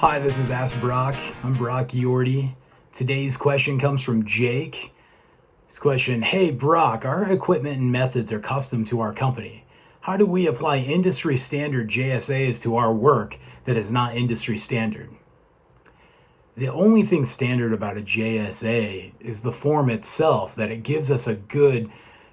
Hi, this is Ask Brock. I'm Brock Yorty. Today's question comes from Jake. His question, hey Brock, our equipment and methods are custom to our company. How do we apply industry standard JSAs to our work that is not industry standard? The only thing standard about a JSA is the form itself, that it gives us a good,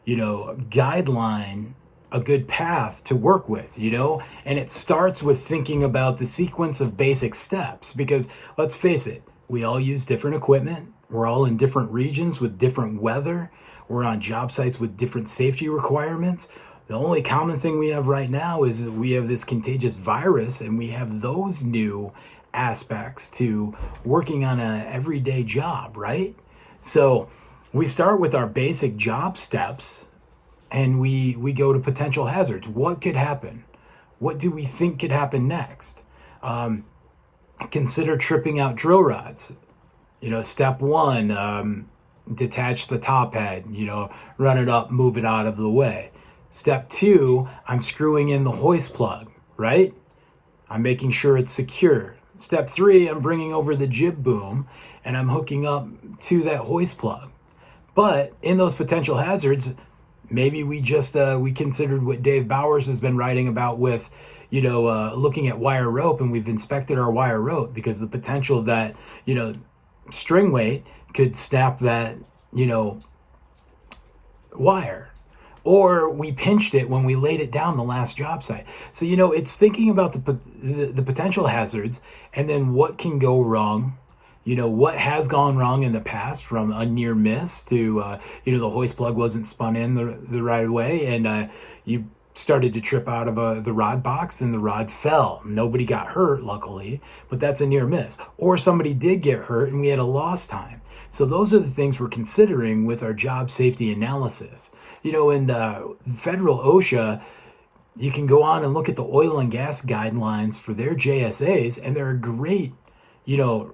guideline, a good path to work with, and it starts with thinking about the sequence of basic steps because let's face it, we all use different equipment. We're all in different regions with different weather. We're on job sites with different safety requirements. The only common thing we have right now is that we have this contagious virus, and we have those new aspects to working on a everyday job, right? So we start with our basic job steps, and we go to potential hazards. What could happen? What do we think could happen next? Consider tripping out drill rods. Step one, detach the top head, run it up, move it out of the way. Step two, I'm screwing in the hoist plug, right? I'm making sure it's secure. Step three, I'm bringing over the jib boom and I'm hooking up to that hoist plug. But in those potential hazards, maybe we considered what Dave Bowers has been writing about with, looking at wire rope, and we've inspected our wire rope because the potential of that, string weight could snap that, wire. Or we pinched it when we laid it down the last job site. So, it's thinking about the potential hazards and then what can go wrong. What has gone wrong in the past, from a near miss to, the hoist plug wasn't spun in the right way, and you started to trip out of the rod box and the rod fell. Nobody got hurt, luckily, but that's a near miss. Or somebody did get hurt and we had a lost time. So those are the things we're considering with our job safety analysis. In federal OSHA, you can go on and look at the oil and gas guidelines for their JSAs, and they're a great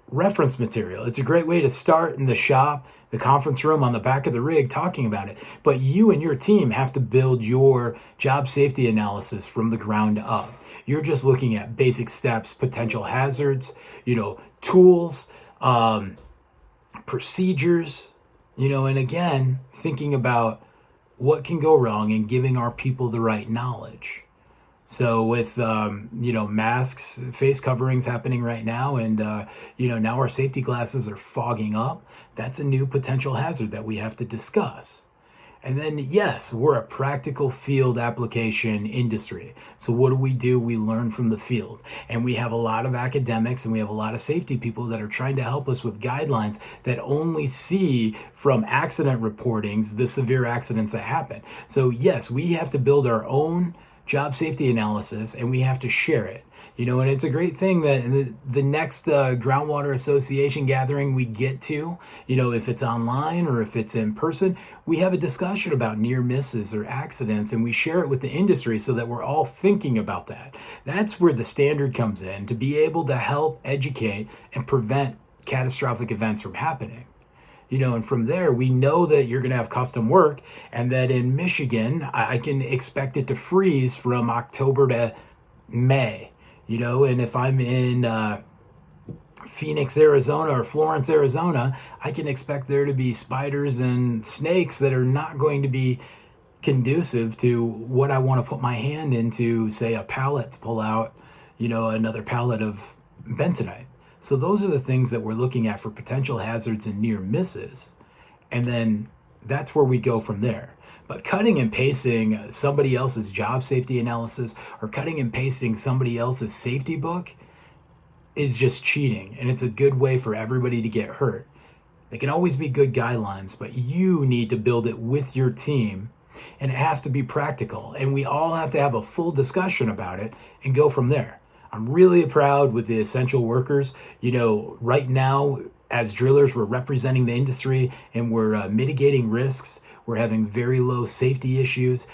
reference material. It's a great way to start in the shop, the conference room, on the back of the rig, talking about it. But you and your team have to build your job safety analysis from the ground up. You're just looking at basic steps, potential hazards, tools, procedures, and again, thinking about what can go wrong and giving our people the right knowledge. So with, masks, face coverings happening right now, and, now our safety glasses are fogging up, that's a new potential hazard that we have to discuss. And then, yes, we're a practical field application industry. So what do? We learn from the field. And we have a lot of academics and we have a lot of safety people that are trying to help us with guidelines that only see from accident reportings the severe accidents that happen. So yes, we have to build our own job safety analysis, and we have to share it. And it's a great thing that the next groundwater association gathering we get to, if it's online or if it's in person, we have a discussion about near misses or accidents, and we share it with the industry so that we're all thinking about that. That's where the standard comes in, to be able to help educate and prevent catastrophic events from happening. And from there, we know that you're going to have custom work, and that in Michigan, I can expect it to freeze from October to May, and if I'm in Phoenix, Arizona, or Florence, Arizona, I can expect there to be spiders and snakes that are not going to be conducive to what I want to put my hand into, say a pallet to pull out, another pallet of bentonite. So those are the things that we're looking at for potential hazards and near misses. And then that's where we go from there. But cutting and pasting somebody else's job safety analysis or cutting and pasting somebody else's safety book is just cheating. And it's a good way for everybody to get hurt. They can always be good guidelines, but you need to build it with your team. And it has to be practical. And we all have to have a full discussion about it and go from there. I'm really proud with the essential workers. Right now, as drillers, we're representing the industry and we're mitigating risks. We're having very low safety issues.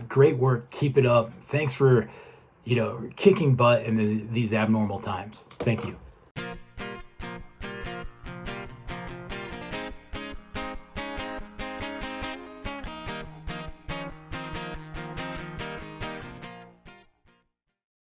Great work. Keep it up. Thanks for, kicking butt in these abnormal times. Thank you.